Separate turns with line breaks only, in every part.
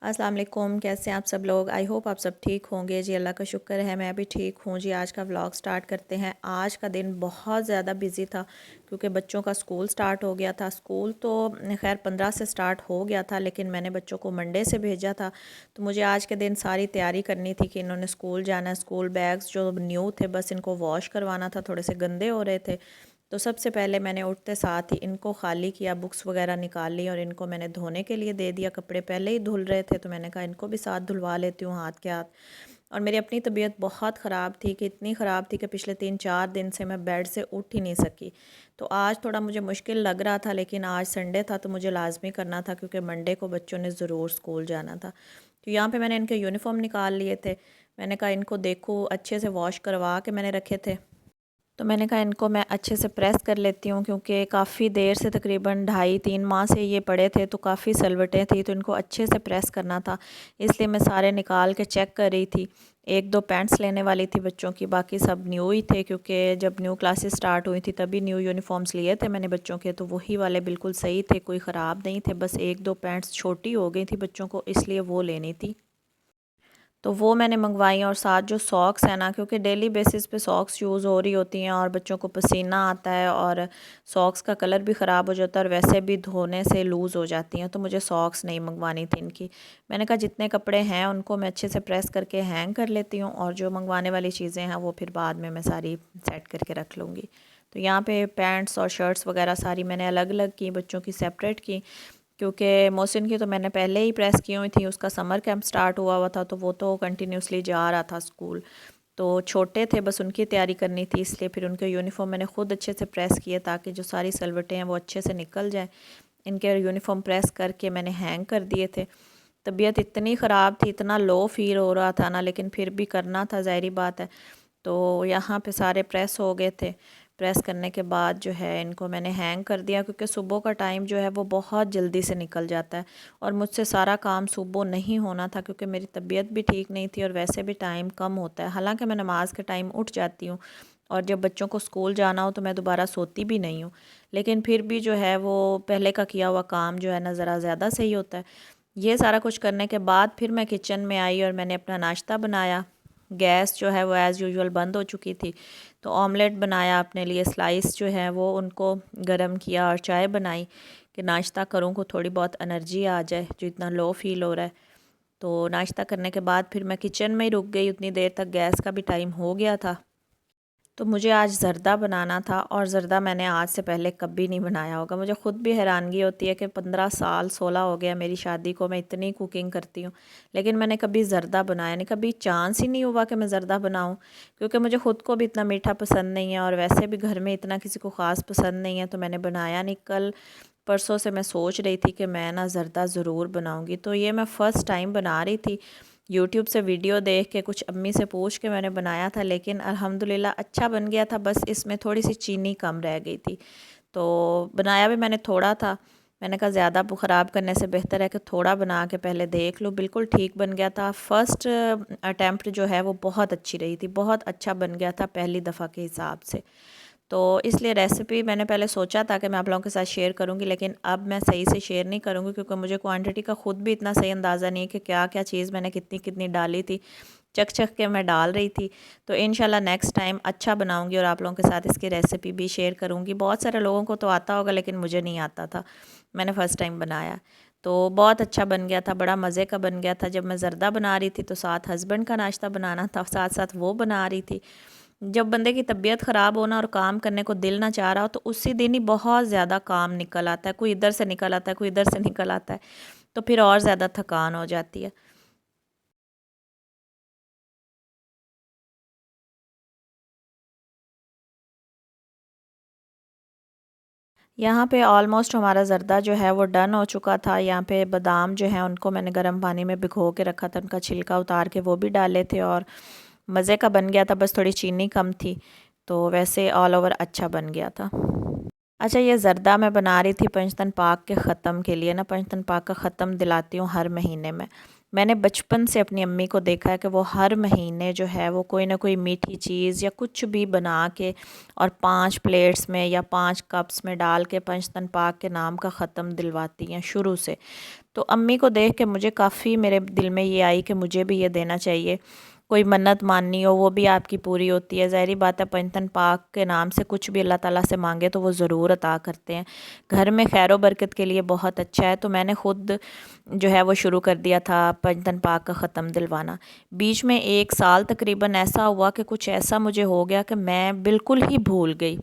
अस्सलाम वालेकुम। कैसे हैं आप सब लोग। आई होप आप सब ठीक होंगे जी। अल्लाह का शुक्र है मैं भी ठीक हूँ जी। आज का व्लॉग स्टार्ट करते हैं। आज का दिन बहुत ज़्यादा बिजी था क्योंकि बच्चों का स्कूल स्टार्ट हो गया था। स्कूल तो खैर 15 से स्टार्ट हो गया था, लेकिन मैंने बच्चों को मंडे से भेजा था। तो मुझे आज के दिन सारी तैयारी करनी थी कि इन्होंने स्कूल जाना है। स्कूल बैग्स जो न्यू थे बस इनको वॉश करवाना था, थोड़े से गंदे हो रहे थे। तो सबसे पहले मैंने उठते साथ ही इनको खाली किया, बुक्स वगैरह निकाल ली और इनको मैंने धोने के लिए दे दिया। कपड़े पहले ही धुल रहे थे तो मैंने कहा इनको भी साथ धुलवा लेती हूँ हाथ के हाथ। और मेरी अपनी तबीयत बहुत ख़राब थी कि इतनी ख़राब थी कि पिछले 3-4 दिन से मैं बेड से उठ ही नहीं सकी। तो आज थोड़ा मुझे मुश्किल लग रहा था, लेकिन आज संडे था तो मुझे लाजमी करना था क्योंकि मंडे को बच्चों ने ज़रूर स्कूल जाना था। तो यहाँ पे मैंने इनके यूनिफ़ॉर्म निकाल लिए थे। मैंने कहा इनको देखो अच्छे से वॉश करवा के मैंने रखे थे। तो मैंने कहा इनको मैं अच्छे से प्रेस कर लेती हूँ क्योंकि काफ़ी देर से तकरीबन 2.5-3 माह से ये पड़े थे तो काफ़ी सलवटें थी, तो इनको अच्छे से प्रेस करना था। इसलिए मैं सारे निकाल के चेक कर रही थी। 1-2 पैंट्स लेने वाली थी बच्चों की, बाकी सब न्यू ही थे क्योंकि जब न्यू क्लासेस स्टार्ट हुई थी तभी न्यू यूनिफॉर्म्स लिए थे मैंने बच्चों के, तो वही वाले बिल्कुल सही थे, कोई ख़राब नहीं थे। बस 1-2 पैंट्स छोटी हो गई थी बच्चों को, इसलिए वो लेनी थी। तो वो मैंने मंगवाई। और साथ जो सॉक्स है ना, क्योंकि डेली बेसिस पे सॉक्स यूज़ हो रही होती हैं और बच्चों को पसीना आता है और सॉक्स का कलर भी ख़राब हो जाता है और वैसे भी धोने से लूज़ हो जाती हैं, तो मुझे सॉक्स नहीं मंगवानी थी इनकी। मैंने कहा जितने कपड़े हैं उनको मैं अच्छे से प्रेस करके हैंग कर लेती हूँ और जो मंगवाने वाली चीज़ें हैं वो फिर बाद में मैं सारी सेट करके रख लूँगी। तो यहाँ पे पैंट्स और शर्ट्स वगैरह सारी मैंने अलग अलग की, बच्चों की सेपरेट की, क्योंकि मोहसिन की तो मैंने पहले ही प्रेस की हुई थी। उसका समर कैंप स्टार्ट हुआ था तो वो तो कंटिन्यूसली जा रहा था स्कूल। तो छोटे थे बस उनकी तैयारी करनी थी, इसलिए फिर उनके यूनिफ़ॉर्म मैंने ख़ुद अच्छे से प्रेस किए ताकि जो सारी सलवटें हैं वो अच्छे से निकल जाएँ। इनके यूनिफ़ॉर्म प्रेस करके मैंने हैंग कर दिए थे। तबीयत इतनी ख़राब थी, इतना लो फ़ील हो रहा था ना, लेकिन फिर भी करना था, ज़ाहिरी बात है। तो यहाँ पे सारे प्रेस हो गए थे। प्रेस करने के बाद जो है इनको मैंने हैंग कर दिया क्योंकि सुबह का टाइम जो है वो बहुत जल्दी से निकल जाता है और मुझसे सारा काम सुबह नहीं होना था क्योंकि मेरी तबीयत भी ठीक नहीं थी और वैसे भी टाइम कम होता है। हालांकि मैं नमाज के टाइम उठ जाती हूँ और जब बच्चों को स्कूल जाना हो तो मैं दोबारा सोती भी नहीं हूँ, लेकिन फिर भी जो है वो पहले का किया हुआ काम जो है ना ज़रा ज़्यादा सही होता है। ये सारा कुछ करने के बाद फिर मैं किचन में आई और मैंने अपना नाश्ता बनाया। गैस जो है वो एज़ यूजुअल बंद हो चुकी थी, तो ऑमलेट बनाया अपने लिए, स्लाइस जो है वो उनको गरम किया और चाय बनाई कि नाश्ता करूँ को थोड़ी बहुत एनर्जी आ जाए जो इतना लो फील हो रहा है। तो नाश्ता करने के बाद फिर मैं किचन में ही रुक गई उतनी देर तक, गैस का भी टाइम हो गया था। तो मुझे आज ज़र्दा बनाना था और ज़र्दा मैंने आज से पहले कभी नहीं बनाया होगा। मुझे ख़ुद भी हैरानगी होती है कि 15 साल 16 हो गया मेरी शादी को, मैं इतनी कुकिंग करती हूँ लेकिन मैंने कभी ज़र्दा बनाया नहीं, कभी चांस ही नहीं हुआ कि मैं ज़र्दा बनाऊँ, क्योंकि मुझे ख़ुद को भी इतना मीठा पसंद नहीं है और वैसे भी घर में इतना किसी को ख़ास पसंद नहीं है, तो मैंने बनाया नहीं। कल परसों से मैं सोच रही थी कि मैं ना ज़र्दा ज़रूर बनाऊँगी, तो ये मैं फ़र्स्ट टाइम बना रही थी। यूट्यूब से वीडियो देख के कुछ अम्मी से पूछ के मैंने बनाया था, लेकिन अल्हम्दुलिल्लाह अच्छा बन गया था। बस इसमें थोड़ी सी चीनी कम रह गई थी, तो बनाया भी मैंने थोड़ा था। मैंने कहा ज़्यादा ख़राब करने से बेहतर है कि थोड़ा बना के पहले देख लो। बिल्कुल ठीक बन गया था। फ़र्स्ट अटैम्प्ट जो है वो बहुत अच्छी रही थी, बहुत अच्छा बन गया था पहली दफ़ा के हिसाब से। तो इसलिए रेसिपी मैंने पहले सोचा था कि मैं आप लोगों के साथ शेयर करूंगी, लेकिन अब मैं सही से शेयर नहीं करूंगी क्योंकि मुझे क्वांटिटी का ख़ुद भी इतना सही अंदाज़ा नहीं है कि क्या क्या चीज़ मैंने कितनी कितनी डाली थी। चख चख के मैं डाल रही थी। तो इंशाल्लाह नेक्स्ट टाइम अच्छा बनाऊंगी और आप लोगों के साथ इसकी रेसिपी भी शेयर करूंगी। बहुत सारे लोगों को तो आता होगा लेकिन मुझे नहीं आता था, मैंने फ़र्स्ट टाइम बनाया। तो बहुत अच्छा बन गया था, बड़ा मज़े का बन गया था। जब मैं ज़र्दा बना रही थी तो साथ हस्बैंड का नाश्ता बनाना था, साथ साथ वो बना रही थी। जब बंदे की तबीयत ख़राब हो ना और काम करने को दिल ना चाह रहा हो तो उसी दिन ही बहुत ज़्यादा काम निकल आता है, कोई इधर से निकल आता है, कोई इधर से निकल आता है, तो फिर और ज़्यादा थकान हो जाती है। यहाँ पे ऑलमोस्ट हमारा ज़र्दा जो है वो डन हो चुका था। यहाँ पे बादाम जो है उनको मैंने गर्म पानी में भिगो के रखा था, उनका छिलका उतार के वो भी डाले थे और मज़े का बन गया था। बस थोड़ी चीनी कम थी, तो वैसे ऑल ओवर अच्छा बन गया था। अच्छा, ये ज़र्दा मैं बना रही थी पंचतन पाक के ख़त्म के लिए ना। पंचतन पाक का ख़त्म दिलाती हूँ हर महीने में। मैंने बचपन से अपनी अम्मी को देखा है कि वो हर महीने जो है वो कोई ना कोई मीठी चीज़ या कुछ भी बना के और 5 प्लेट्स में या 5 कप्स में डाल के पंचतन पाक के नाम का ख़त्म दिलवाती हैं शुरू से। तो अम्मी को देख के मुझे काफ़ी मेरे दिल में ये आई कि मुझे भी ये देना चाहिए। कोई मन्नत माननी हो वो भी आपकी पूरी होती है। ज़ाहिर बात है, पंचतन पाक के नाम से कुछ भी अल्लाह ताला से मांगे तो वो ज़रूर अता करते हैं। घर में खैर बरकत के लिए बहुत अच्छा है। तो मैंने ख़ुद जो है वो शुरू कर दिया था पंचतन पाक का ख़त्म दिलवाना। बीच में 1 साल तकरीबन ऐसा हुआ कि कुछ ऐसा मुझे हो गया कि मैं बिल्कुल ही भूल गई।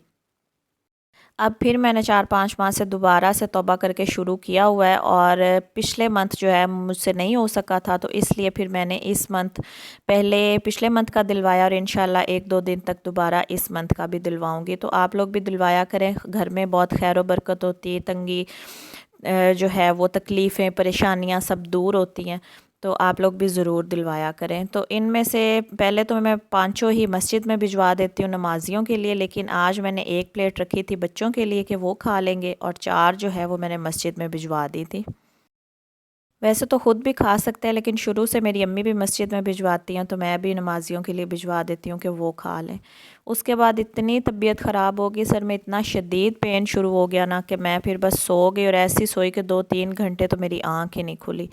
अब फिर मैंने 4-5 माह से दोबारा से तौबा करके शुरू किया हुआ है, और पिछले मंथ जो है मुझसे नहीं हो सका था, तो इसलिए फिर मैंने इस मंथ पहले पिछले मंथ का दिलवाया और इंशाल्लाह 1-2 दिन तक दोबारा इस मंथ का भी दिलवाऊंगी। तो आप लोग भी दिलवाया करें, घर में बहुत खैर बरकत होती है, तंगी जो है वो तकलीफ़ें परेशानियां सब दूर होती हैं। तो आप लोग भी ज़रूर दिलवाया करें। तो इनमें से पहले तो मैं पाँचों ही मस्जिद में भिजवा देती हूँ नमाजियों के लिए, लेकिन आज मैंने 1 प्लेट रखी थी बच्चों के लिए कि वो खा लेंगे, और 4 जो है वो मैंने मस्जिद में भिजवा दी थी। वैसे तो ख़ुद भी खा सकते हैं, लेकिन शुरू से मेरी अम्मी भी मस्जिद में भिजवाती हैं, तो मैं भी नमाजियों के लिए भिजवा देती हूँ कि वो खा लें। उसके बाद इतनी तबीयत ख़राब हो गई, सर में इतना शदीद पेन शुरू हो गया ना कि मैं फिर बस सो गई, और ऐसी सोई कि 2-3 घंटे तो मेरी आँख ही नहीं खुली।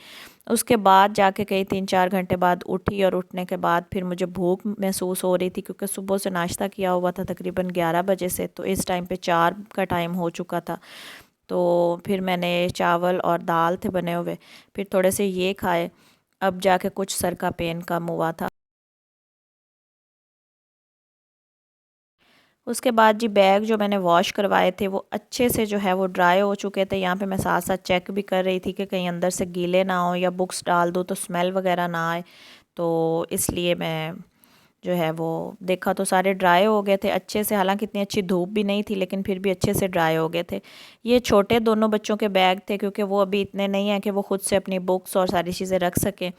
उसके बाद जाके कई 3-4 घंटे बाद उठी, और उठने के बाद फिर मुझे भूख महसूस हो रही थी, क्योंकि सुबह से नाश्ता किया हुआ था तकरीबन 11 बजे से, तो इस टाइम पे 4 का टाइम हो चुका था। तो फिर मैंने चावल और दाल थे बने हुए, फिर थोड़े से ये खाए, अब जाके कुछ सर का पेन कम हुआ था। उसके बाद जी बैग जो मैंने वॉश करवाए थे वो अच्छे से जो है वो ड्राई हो चुके थे। यहाँ पे मैं साथ साथ चेक भी कर रही थी कि कहीं अंदर से गीले ना हो, या बुक्स डाल दूँ तो स्मेल वगैरह ना आए, तो इसलिए मैं जो है वो देखा तो सारे ड्राई हो गए थे अच्छे से। हालांकि इतनी अच्छी धूप भी नहीं थी, लेकिन फिर भी अच्छे से ड्राई हो गए थे। ये छोटे दोनों बच्चों के बैग थे, क्योंकि वो अभी इतने नहीं हैं कि वो ख़ुद से अपनी बुक्स और सारी चीज़ें रख सकें।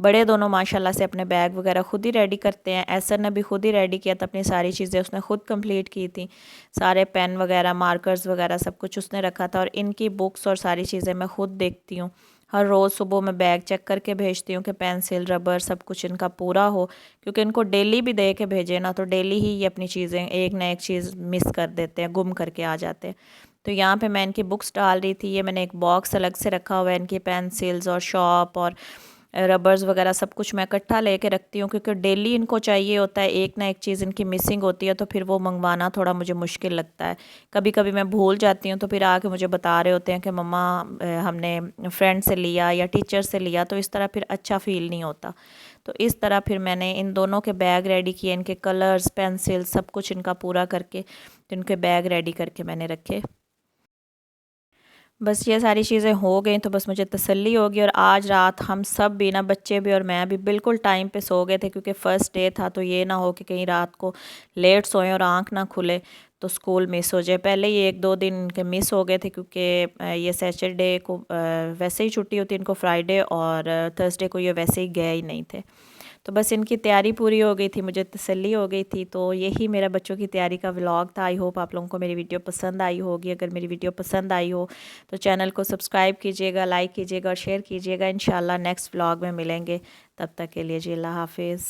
बड़े दोनों माशाल्लाह से अपने बैग वगैरह ख़ुद ही रेडी करते हैं। ऐसर ने भी ख़ुद ही रेडी किया था, अपनी सारी चीज़ें उसने ख़ुद कंप्लीट की थी। सारे पेन वगैरह, मार्कर्स वगैरह सब कुछ उसने रखा था, और इनकी बुक्स और सारी चीज़ें मैं ख़ुद देखती हूँ। हर रोज़ सुबह मैं बैग चेक करके भेजती हूँ कि पेंसिल, रबर सब कुछ इनका पूरा हो, क्योंकि इनको डेली भी दे के भेजे ना तो डेली ही ये अपनी चीज़ें एक ना एक चीज़ मिस कर देते हैं, गुम करके आ जाते हैं। तो यहाँ पे मैं इनकी बुक्स डाल रही थी। ये मैंने एक बॉक्स अलग से रखा हुआ है, इनकी पेंसिल्स और शॉप और रबर्स वगैरह सब कुछ मैं इकट्ठा लेके रखती हूँ, क्योंकि डेली इनको चाहिए होता है। एक ना एक चीज़ इनकी मिसिंग होती है, तो फिर वो मंगवाना थोड़ा मुझे मुश्किल लगता है। कभी कभी मैं भूल जाती हूँ, तो फिर आके मुझे बता रहे होते हैं कि मम्मा हमने फ्रेंड से लिया या टीचर से लिया, तो इस तरह फिर अच्छा फ़ील नहीं होता। तो इस तरह फिर मैंने इन दोनों के बैग रेडी किए, इनके कलर्स, पेंसिल सब कुछ इनका पूरा करके, तो इनके बैग रेडी करके मैंने रखे। बस ये सारी चीज़ें हो गई तो बस मुझे तसल्ली होगी। और आज रात हम सब भी ना, बच्चे भी और मैं भी बिल्कुल टाइम पे सो गए थे, क्योंकि फ़र्स्ट डे था। तो ये ना हो कि कहीं रात को लेट सोएं और आँख ना खुले तो स्कूल मिस हो जाए। पहले ही 1-2 दिन इनके मिस हो गए थे, क्योंकि ये सैटरडे को वैसे ही छुट्टी होती है इनको, फ्राइडे और थर्सडे को ये वैसे ही गए ही नहीं थे। तो बस इनकी तैयारी पूरी हो गई थी, मुझे तसल्ली हो गई थी। तो यही मेरा बच्चों की तैयारी का व्लॉग था। आई होप आप लोगों को मेरी वीडियो पसंद आई होगी। अगर मेरी वीडियो पसंद आई हो तो चैनल को सब्सक्राइब कीजिएगा, लाइक कीजिएगा और शेयर कीजिएगा। इंशाल्लाह नेक्स्ट व्लॉग में मिलेंगे। तब तक के लिए जी अल्लाह हाफिज़।